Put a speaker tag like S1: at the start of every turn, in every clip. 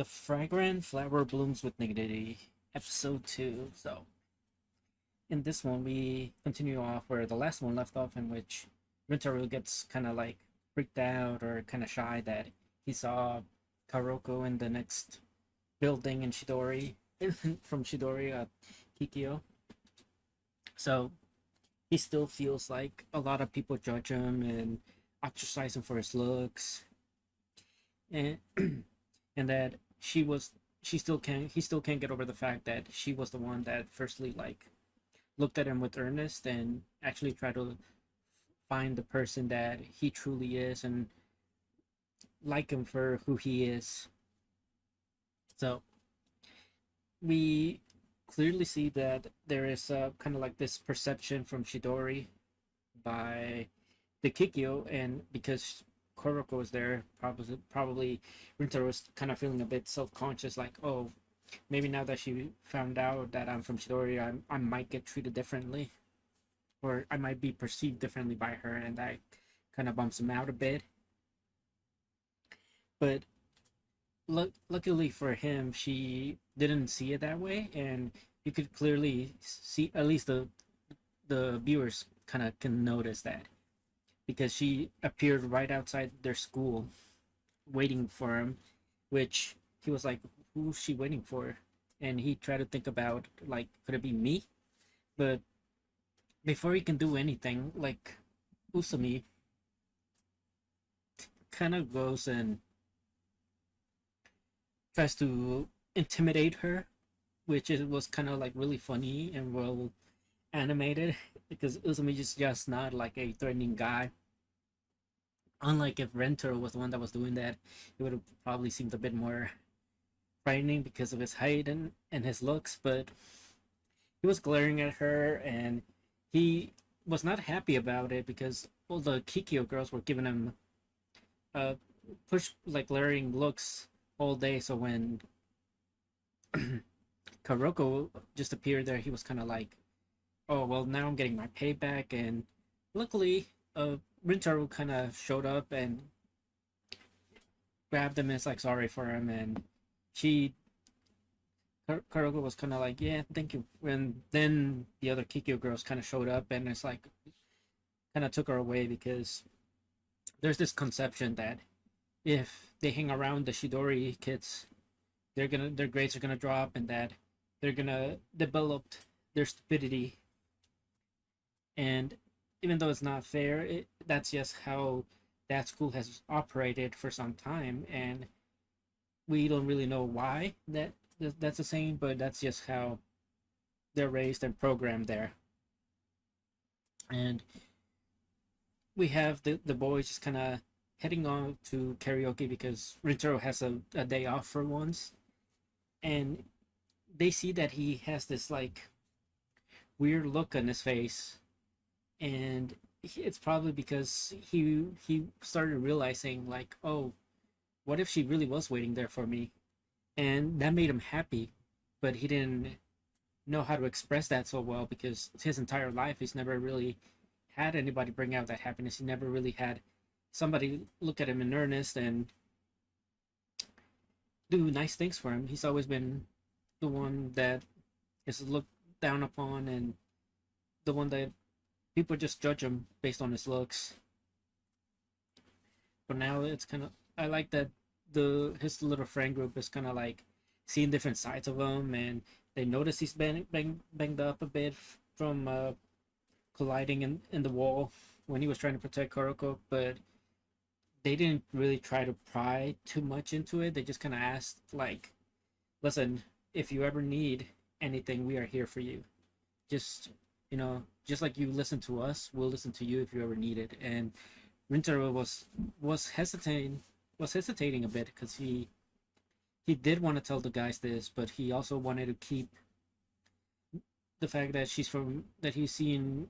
S1: The Fragrant Flower Blooms with Dignity, Episode 2. So, in this one, we continue off where the last one left off, in which Rintaro gets kind of like freaked out or kind of shy that he saw Karoko in the next building in Shidori, from Shidori, Kikyo. So, he still feels like a lot of people judge him and ostracize him for his looks. And and that she still can't he still can't get over the fact that she was the one that firstly like looked at him with earnest and actually tried to find the person that he truly is and like him for who he is. So we clearly see that there is kind of like this perception from Shidori by the Kikyo, and because Koroko was there, probably Rintaro was kind of feeling a bit self-conscious, like, oh, maybe now that she found out that I'm from Shidori, I might get treated differently, or I might be perceived differently by her, and that kind of bumps him out a bit. But luckily for him, she didn't see it that way, and you could clearly see, at least the viewers kind of can notice that, because she appeared right outside their school waiting for him, which he was like, who's she waiting for? And he tried to think about, like, could it be me? But before he can do anything, like, Usami kind of goes and tries to intimidate her, which was kind of like really funny and well animated, because Usami is just not like a threatening guy. Unlike if Renter was the one that was doing that, it would have probably seemed a bit more frightening because of his height and his looks. But he was glaring at her, and he was not happy about it because all the Kikyo girls were giving him push, like, glaring looks all day. So when Karoko just appeared there, he was kind of like, oh, well, now I'm getting my payback. And luckily, Rintaro kind of showed up and grabbed him and is like sorry for him. And she, Karoko was kind of like, yeah, thank you. And then the other Kikyo girls kind of showed up and it's like, kind of took her away, because there's this conception that if they hang around the Shidori kids, their grades are gonna drop, and that they're gonna develop their stupidity. And even though it's not fair, that's just how that school has operated for some time, and we don't really know why that's the same, but that's just how they're raised and programmed there. And we have the boys just kind of heading on to karaoke because Rintaro has a day off for once, and they see that he has this like weird look on his face, and it's probably because he started realizing, like, oh, what if she really was waiting there for me? And that made him happy, but he didn't know how to express that so well, because his entire life he's never really had anybody bring out that happiness. He never really had somebody look at him in earnest and do nice things for him. He's always been the one that is looked down upon, and the one that people just judge him based on his looks. But now it's kind of, I like that his little friend group is kind of like seeing different sides of him, and they notice he's banged up a bit from colliding in the wall when he was trying to protect Koroko, but they didn't really try to pry too much into it. They just kind of asked, like, listen, if you ever need anything, we are here for you. Just, just like you listen to us, we'll listen to you if you ever need it. And Rintaro was hesitating a bit, because he did want to tell the guys this, but he also wanted to keep the fact that he's seeing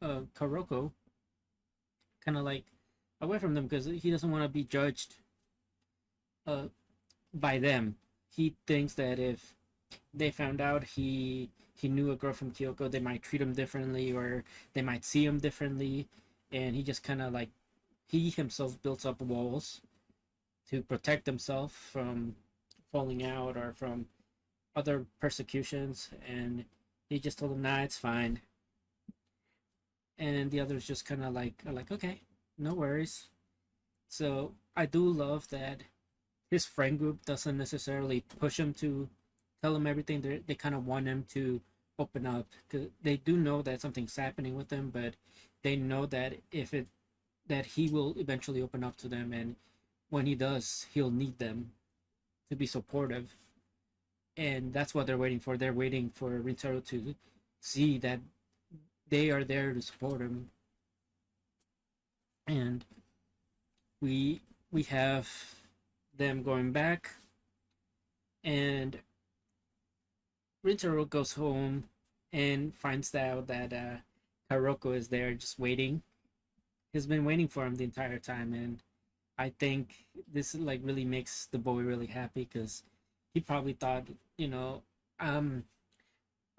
S1: Karoko kind of like away from them, because he doesn't want to be judged uh, by them. He thinks that if they found out he knew a girl from Kyoko, they might treat him differently, or they might see him differently, and he just kind of like, he himself built up walls to protect himself falling out or from other persecutions, and he just told him, "Nah, it's fine." And the others just kind of like are like, "Okay, no worries." So I do love that his friend group doesn't necessarily push him to tell him everything. They kind of want him to open up because they do know that something's happening with him, but they know that if it that he will eventually open up to them, and when he does, he'll need them to be supportive, and that's what they're waiting for. They're waiting for Rintaro to see that they are there to support him, and we we have them going back, and Rintaro goes home and finds out that Karoko is there just waiting. He's been waiting for him the entire time, and I think this like really makes the boy really happy because he probably thought, you know, um,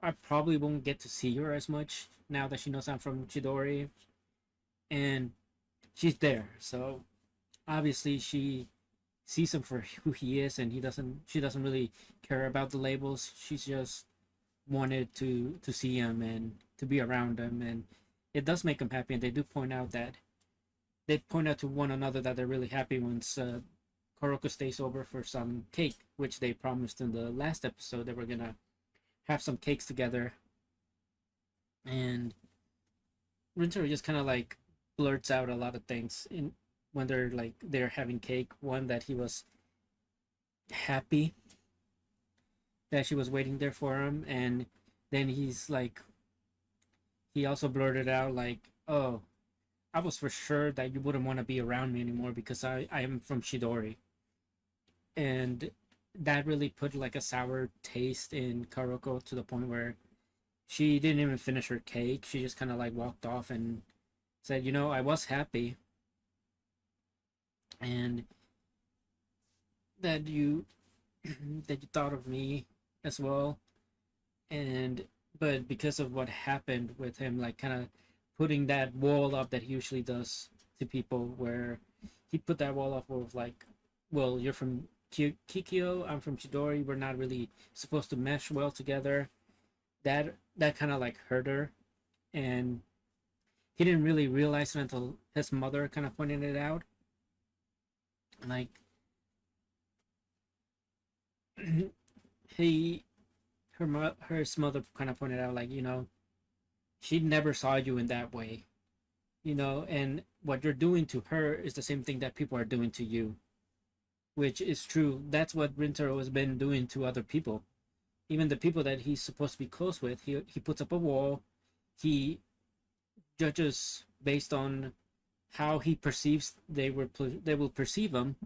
S1: I probably won't get to see her as much now that she knows I'm from Chidori, and she's there. So obviously she sees him for who he is, and he doesn't. She doesn't really care about the labels. She's just wanted to see him and to be around him, and it does make him happy. And they point out to one another that they're really happy once Kuroko stays over for some cake, which they promised in the last episode that we're gonna have some cakes together. And Rintaro just kind of like blurts out a lot of things in when they're having cake. One, that he was happy that she was waiting there for him, and then he also blurted out like, "Oh, I was for sure that you wouldn't want to be around me anymore because I am from Shidori." And that really put like a sour taste in Karoko to the point where she didn't even finish her cake. She just kind of like walked off and said, I was happy, and that you that you thought of me as well, and but because of what happened with him, like kind of putting that wall up that he usually does to people, where he put that wall up of like, well, you're from Kikyo, I'm from Chidori, we're not really supposed to mesh well together. That kind of like hurt her, and he didn't really realize it until his mother kind of pointed it out. Like he her mother kind of pointed out, like, she never saw you in that way, and what you're doing to her is the same thing that people are doing to you, which is true. That's what Rintaro has been doing to other people, even the people that he's supposed to be close with. He puts up a wall. He judges based on how he perceives they will perceive him,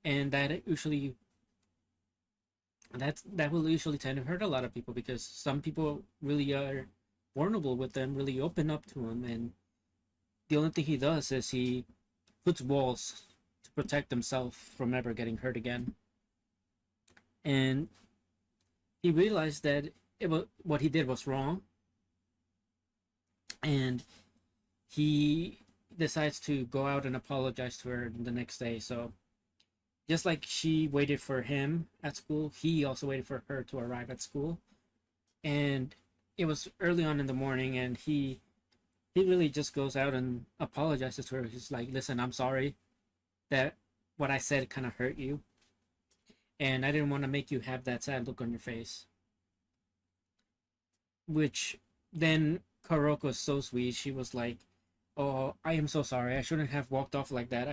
S1: and that will usually tend to hurt a lot of people, because some people really are vulnerable with them, really open up to him, and the only thing he does is he puts walls to protect himself from ever getting hurt again. And he realized that what he did was wrong, and he decides to go out and apologize to her the next day. So just like she waited for him at school, he also waited for her to arrive at school. And it was early on in the morning, and he really just goes out and apologizes to her. He's like, "Listen, I'm sorry that what I said kind of hurt you, and I didn't want to make you have that sad look on your face." Which then Karoko's so sweet. She was like, "Oh, I am so sorry. I shouldn't have walked off like that.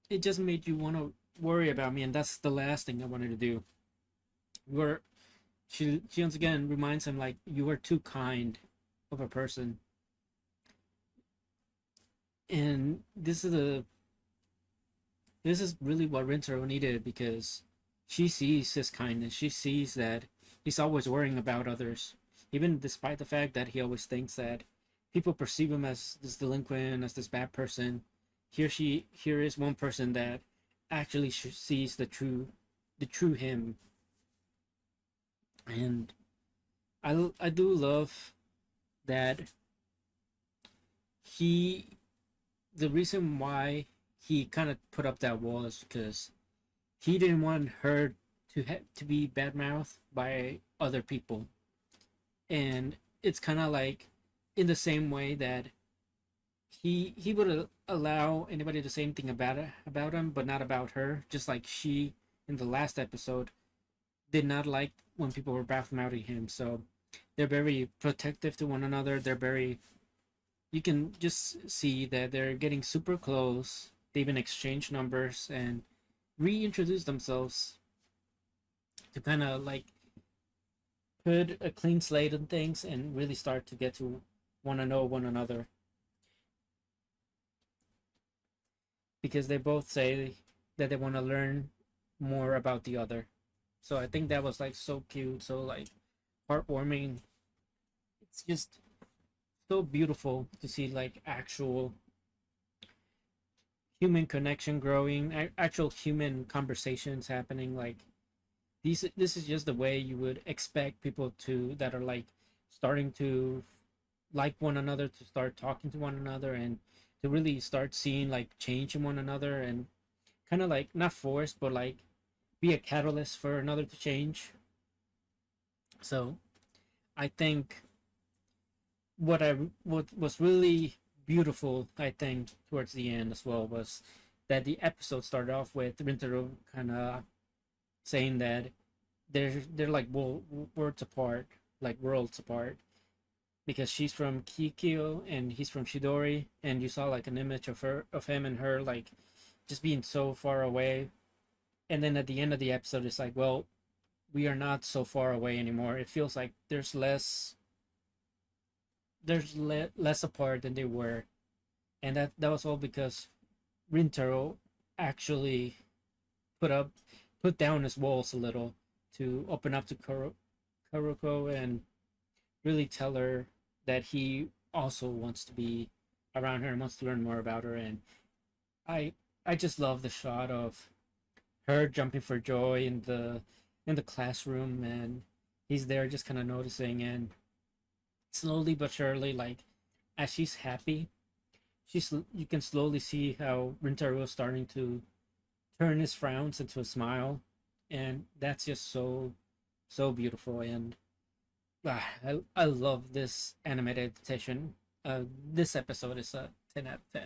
S1: It just made you want to worry about me, and that's the last thing I wanted to do." Where she once again reminds him, like, you are too kind of a person. And this is really what Rintaro needed, because she sees his kindness. She sees that he's always worrying about others, even despite the fact that he always thinks that people perceive him as this delinquent, as this bad person. Here is one person that actually sees the true him. And I do love that he the reason why he kind of put up that wall is because he didn't want her to be badmouthed by other people, and it's kind of like in the same way that he would allow anybody to say anything about him, but not about her. Just like she in the last episode did not like when people were badmouthing him. So they're very protective to one another. They're very, you can just see that they're getting super close. They even exchange numbers and reintroduce themselves to kind of like put a clean slate on things and really start to get to want to know one another, because they both say that they want to learn more about the other. So I think that was like so cute, so like heartwarming. It's just so beautiful to see like actual human connection growing, actual human conversations happening. Like these, this is just the way you would expect people to that are like starting to like one another to start talking to one another and to really start seeing like change in one another, and kind of like not forced but like be a catalyst for another to change. So I think what was really beautiful, I think, towards the end as well, was that the episode started off with Rintaro kind of saying that they're like worlds apart, like worlds apart, because she's from Kikyo and he's from Shidori, and you saw like an image of him and her like just being so far away, and then at the end of the episode it's like, well, we are not so far away anymore. It feels like less apart than they were, and that was all because Rintaro actually put up put down his walls a little to open up to Karuko and really tell her that he also wants to be around her and wants to learn more about her. And I I just love the shot of her jumping for joy in the classroom, and he's there just kind of noticing, and slowly but surely, like as she's happy, she's you can slowly see how Rintaro is starting to turn his frowns into a smile, and that's just so beautiful. And I love this animated adaptation. This episode is a 10 out of 10.